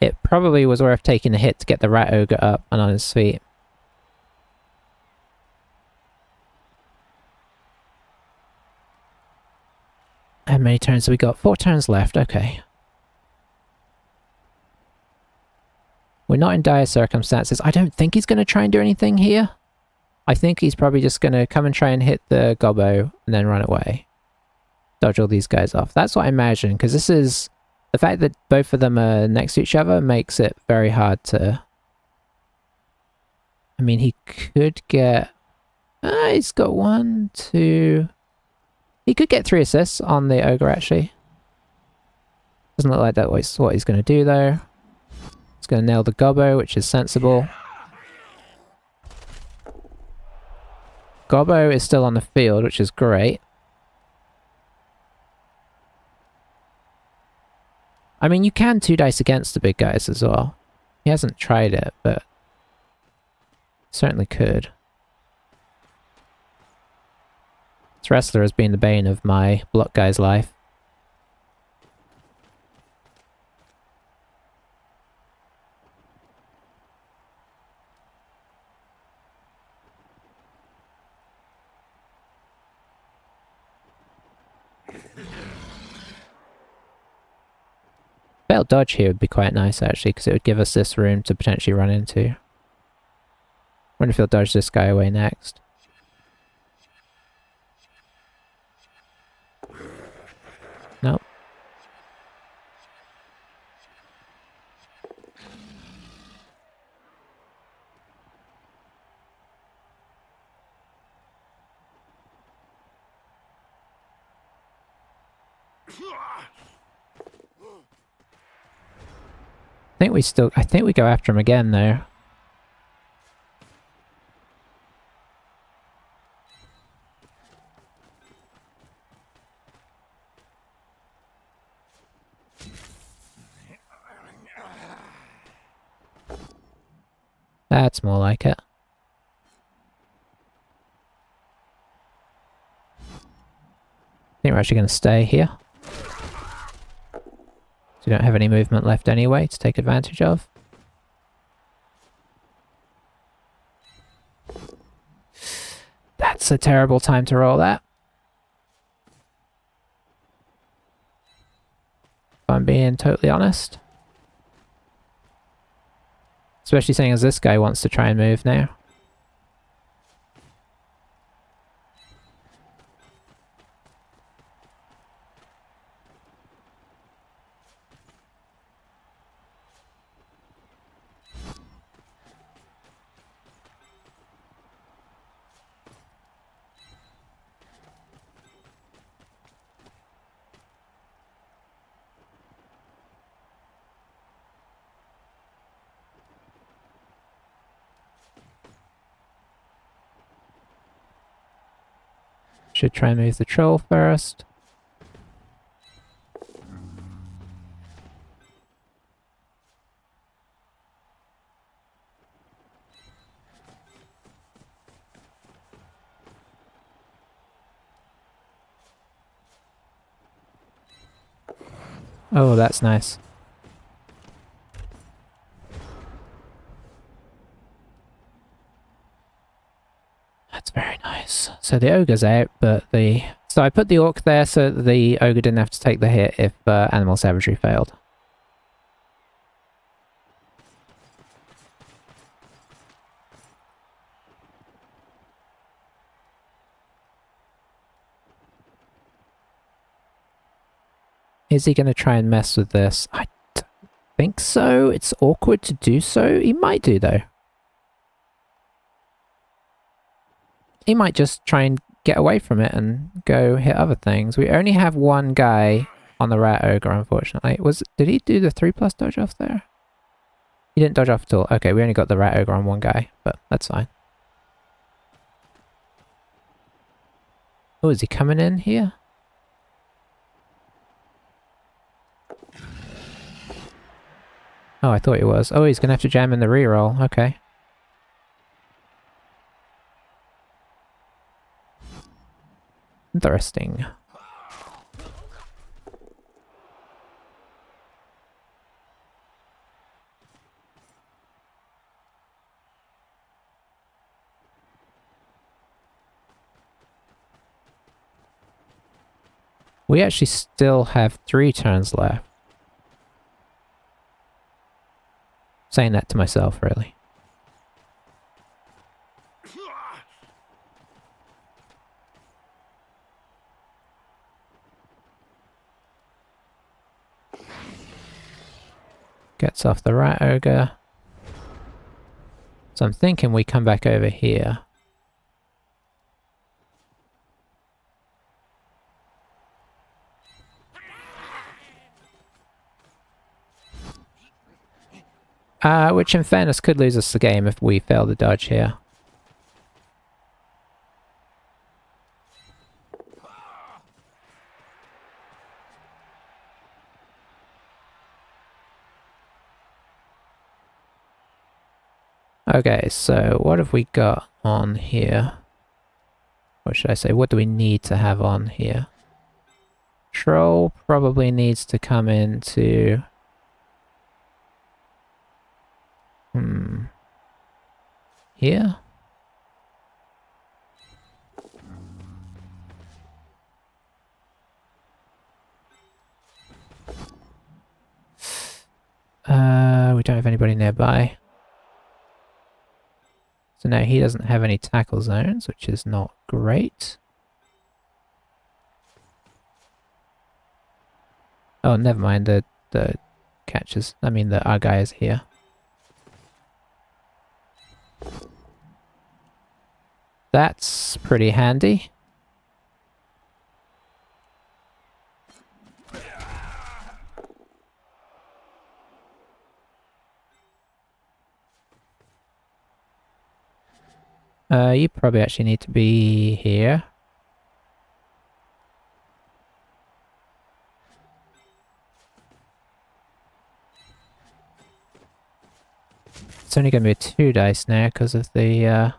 Speaker 1: it probably was worth taking a hit to get the rat ogre up and on his feet. How many turns have we got? 4 turns left, okay. We're not in dire circumstances. I don't think he's going to try and do anything here. I think he's probably just going to come and try and hit the gobbo and then run away. Dodge all these guys off. That's what I imagine, because this is... The fact that both of them are next to each other makes it very hard to... I mean, he could get... he's got 1, 2... He could get 3 assists on the ogre, actually. Doesn't look like that's what he's going to do, though. He's going to nail the gobbo, which is sensible. Gobbo is still on the field, which is great. I mean, you can 2 dice against the big guys as well. He hasn't tried it, but certainly could. This wrestler has been the bane of my block guy's life. Failed dodge here would be quite nice, actually, because it would give us this room to potentially run into. Wonder if he'll dodge this guy away next. Nope. I think we go after him again there. That's more like it. I think we're actually going to stay here. So we don't have any movement left anyway to take advantage of. That's a terrible time to roll that. If I'm being totally honest. Especially seeing as this guy wants to try and move now. Should try and move the troll first. Oh, that's nice. That's very nice. So the ogre's out, but the... So I put the orc there so that the ogre didn't have to take the hit if animal savagery failed. Is he going to try and mess with this? I don't think so. It's awkward to do so. He might do, though. He might just try and get away from it and go hit other things. We only have one guy on the rat ogre, unfortunately. Did he do the 3+ dodge off there? He didn't dodge off at all. Okay, we only got the rat ogre on one guy, but that's fine. Oh, is he coming in here? Oh, I thought he was. Oh, he's gonna have to jam in the reroll. Okay. Interesting. We actually still have 3 turns left. Saying that to myself, really. Gets off the rat ogre. So I'm thinking we come back over here. Which in fairness could lose us the game if we fail to dodge here. Okay, so what have we got on here? What should I say? What do we need to have on here? Troll probably needs to come into... Here? We don't have anybody nearby. So now he doesn't have any tackle zones, which is not great. Oh, never mind, the catches. I mean, our guy is here. That's pretty handy. You probably actually need to be here. It's only going to be a 2 dice now because of the...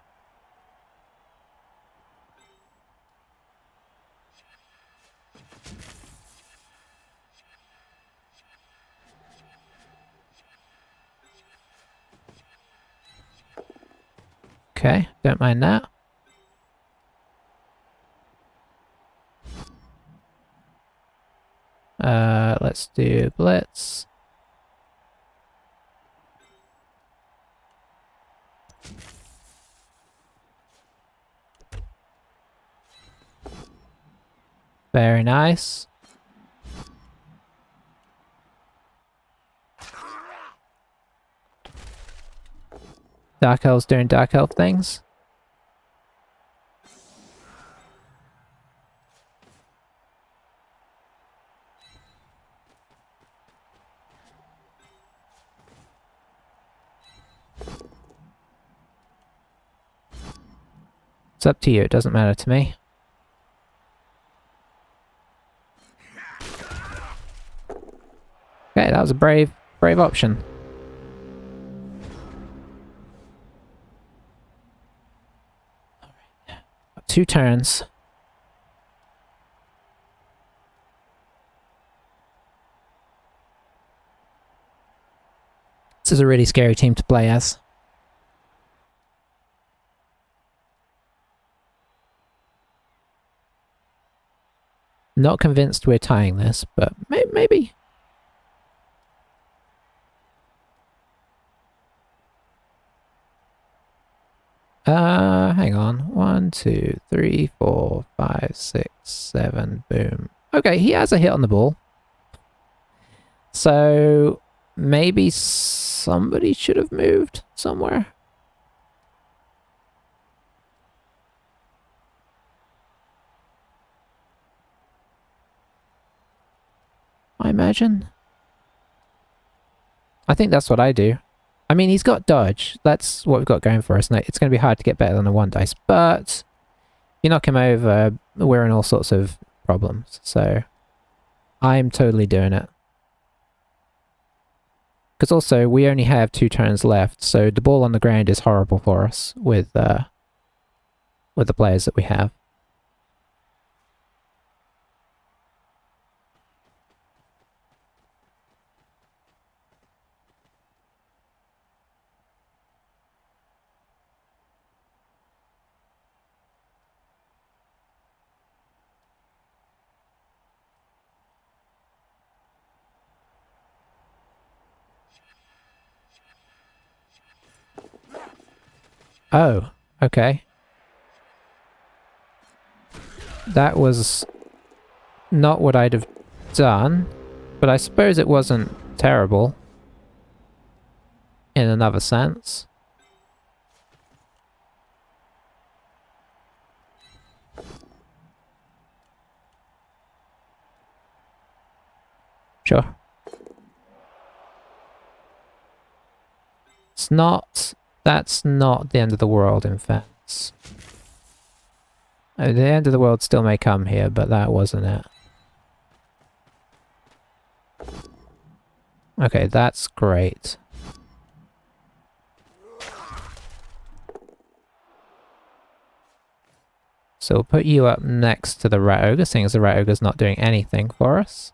Speaker 1: Okay, don't mind that. Let's do Blitz. Very nice. Dark Elves doing Dark Elf things. It's up to you, it doesn't matter to me. Okay, that was a brave option. Alright. 2 turns. This is a really scary team to play as. Not convinced we're tying this, but maybe. Hang on. 1, 2, 3, 4, 5, 6, 7, boom. Okay, he has a hit on the ball. So, maybe somebody should have moved somewhere. imagine? I think that's what I do. I mean, he's got dodge. That's what we've got going for us. Now, it's going to be hard to get better than a 1 dice, but you knock him over, we're in all sorts of problems. So I'm totally doing it. Because also, we only have 2 turns left, so the ball on the ground is horrible for us with the players that we have. Oh, okay. That was not what I'd have done, but I suppose it wasn't terrible in another sense. Sure. It's not... That's not the end of the world in fence. The end of the world still may come here, but that wasn't it. Okay, that's great. So we'll put you up next to the Rat Ogre, seeing as the Rat Ogre's not doing anything for us.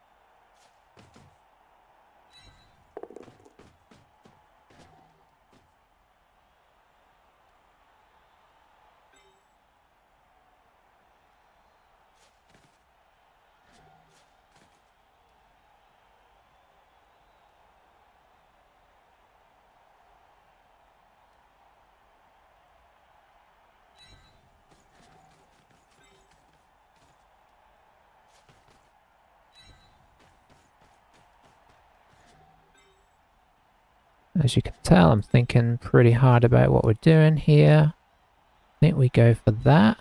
Speaker 1: As you can tell, I'm thinking pretty hard about what we're doing here. I think we go for that.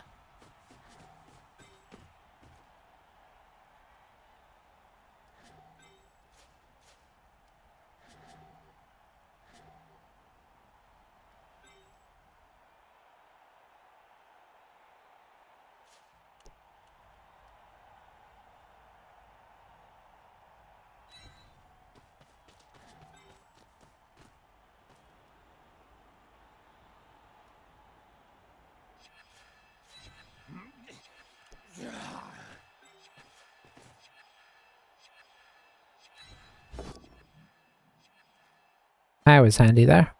Speaker 1: That was handy there.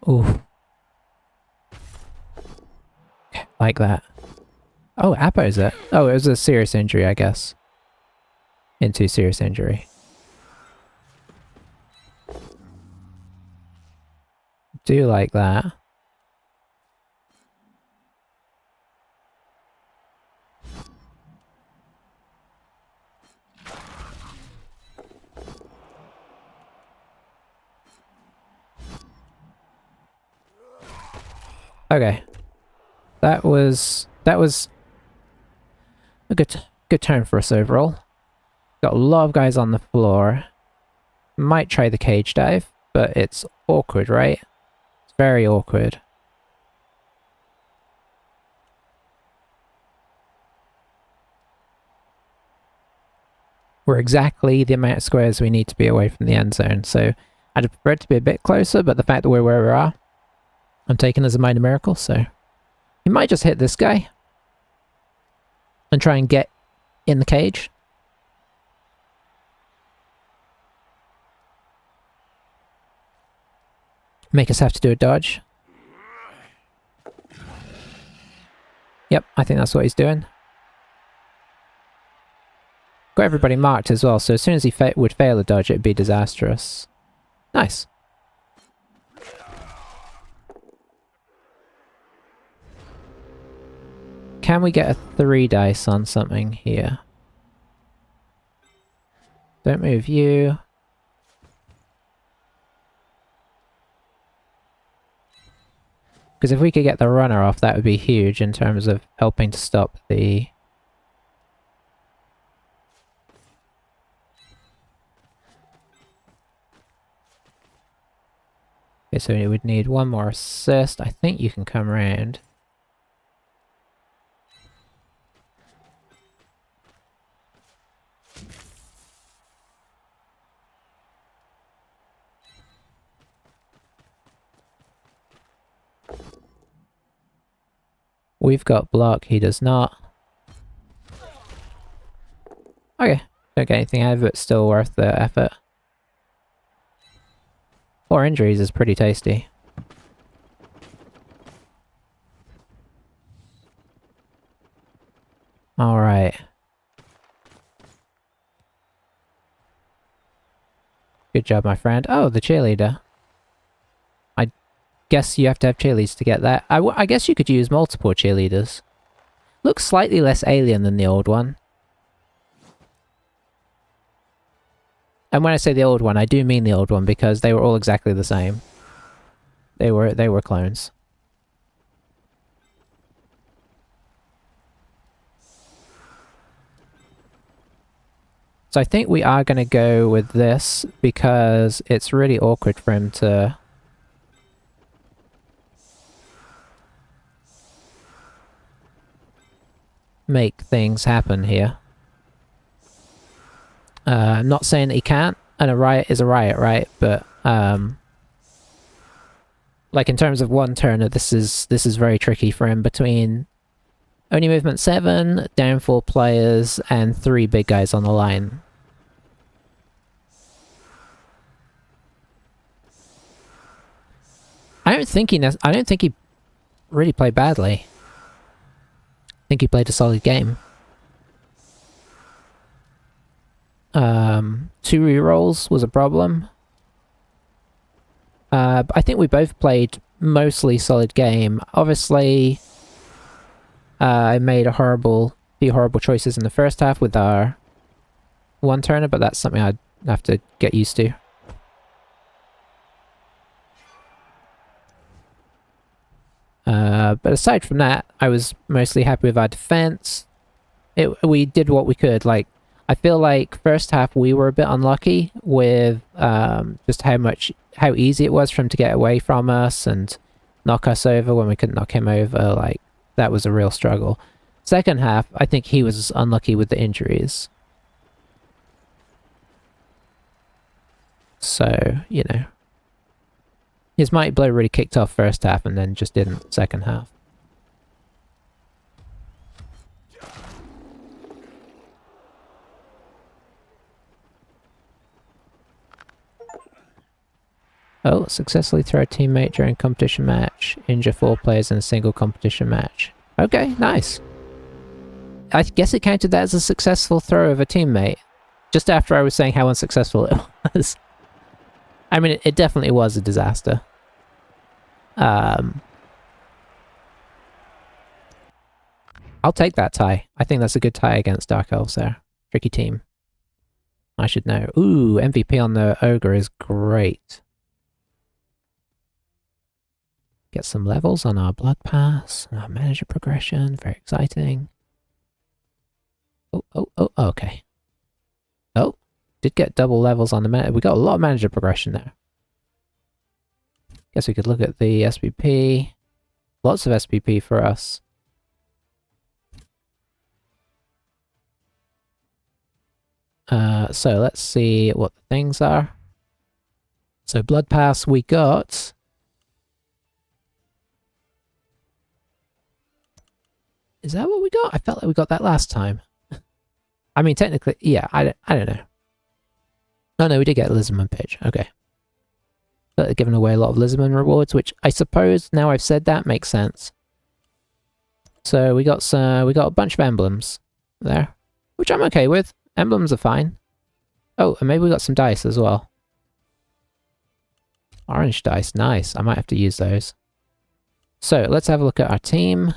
Speaker 1: Ooh. Like that. Oh, Appo's it. Oh, it was a serious injury, I guess. Into serious injury. Do like that. Okay. That was a good turn for us overall. Got a lot of guys on the floor. Might try the cage dive, but it's awkward, right? It's very awkward. We're exactly the amount of squares we need to be away from the end zone, so I'd have preferred to be a bit closer, but the fact that we're where we are, I'm taking as a minor miracle, so... We might just hit this guy. And try and get in the cage. Make us have to do a dodge. Yep, I think that's what he's doing. Got everybody marked as well, so as soon as he would fail a dodge, it'd be disastrous. Nice. Can we get a 3 dice on something here? Don't move you. Because if we could get the runner off, that would be huge in terms of helping to stop the... Okay, so we would need one more assist. I think you can come around. We've got block, he does not. Okay, don't get anything out of it, still worth the effort. 4 injuries is pretty tasty. Alright. Good job, my friend. Oh, the cheerleader. I guess you have to have cheerleaders to get that. I guess you could use multiple cheerleaders. Looks slightly less alien than the old one. And when I say the old one, I do mean the old one because they were all exactly the same. They were clones. So I think we are going to go with this because it's really awkward for him to... make things happen here. I'm not saying that he can't, and a riot is a riot, right? But, like in terms of one turner, this is very tricky for him between only movement 7, down 4 players, and 3 big guys on the line. I don't think he really played badly. I think he played a solid game. 2 rerolls was a problem. But I think we both played mostly solid game. Obviously, I made a few horrible choices in the first half with our one turner, but that's something I'd have to get used to. But aside from that, I was mostly happy with our defense. We did what we could. Like, I feel like first half we were a bit unlucky with just how easy it was for him to get away from us and knock us over when we couldn't knock him over. Like, that was a real struggle. Second half, I think he was unlucky with the injuries. So, you know. His mighty blow really kicked off first half and then just didn't second half. Oh, successfully throw a teammate during competition match. Injure 4 players in a single competition match. Okay, nice. I guess it counted that as a successful throw of a teammate. Just after I was saying how unsuccessful it was. I mean, it definitely was a disaster. I'll take that tie. I think that's a good tie against Dark Elves there. Tricky team. I should know. Ooh, MVP on the Ogre is great. Get some levels on our Blood Pass, and our manager progression. Very exciting. Oh, okay. Oh, did get double levels on the manager. We got a lot of manager progression there. Guess we could look at the SPP. Lots of SPP for us. So let's see what the things are. So Blood Pass we got... Is that what we got? I felt like we got that last time. I mean, technically, yeah, I don't know. Oh no, we did get a Lizardman pitch. Okay. But they're giving away a lot of Lizardman rewards, which I suppose, now I've said that, makes sense. So we got a bunch of emblems there, which I'm okay with. Emblems are fine. Oh, and maybe we got some dice as well. Orange dice, nice. I might have to use those. So let's have a look at our team.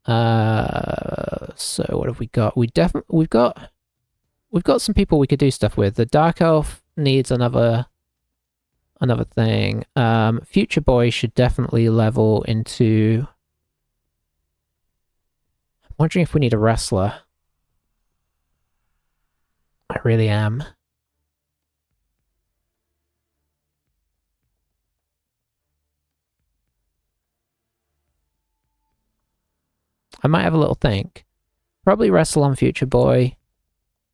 Speaker 1: So what have we got? We've got some people we could do stuff with. The Dark Elf needs another another thing. Future Boy should definitely level into... I'm wondering if we need a wrestler. I really am. I might have a little think. Probably wrestle on Future Boy.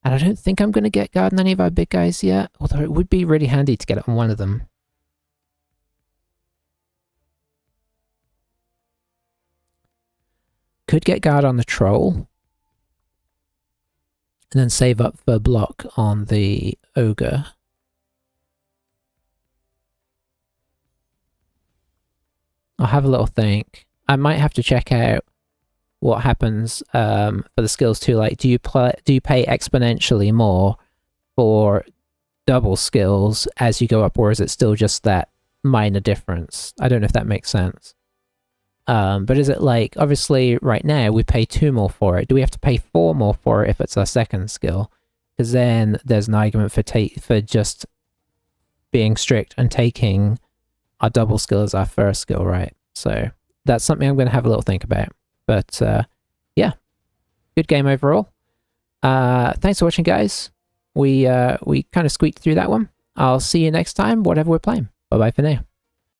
Speaker 1: And I don't think I'm going to get guard on any of our big guys yet. Although it would be really handy to get it on one of them. Could get guard on the troll. And then save up for block on the ogre. I'll have a little think. I might have to check out what happens for the skills too. Like, do you pay exponentially more for double skills as you go up, or is it still just that minor difference? I don't know if that makes sense. But is it like, obviously right now we pay 2 more for it. Do we have to pay 4 more for it if it's our second skill? Because then there's an argument for just being strict and taking our double skill as our first skill, right? So that's something I'm going to have a little think about. But yeah, good game overall. Thanks for watching, guys. We kind of squeaked through that one. I'll see you next time, whatever we're playing. Bye-bye for now.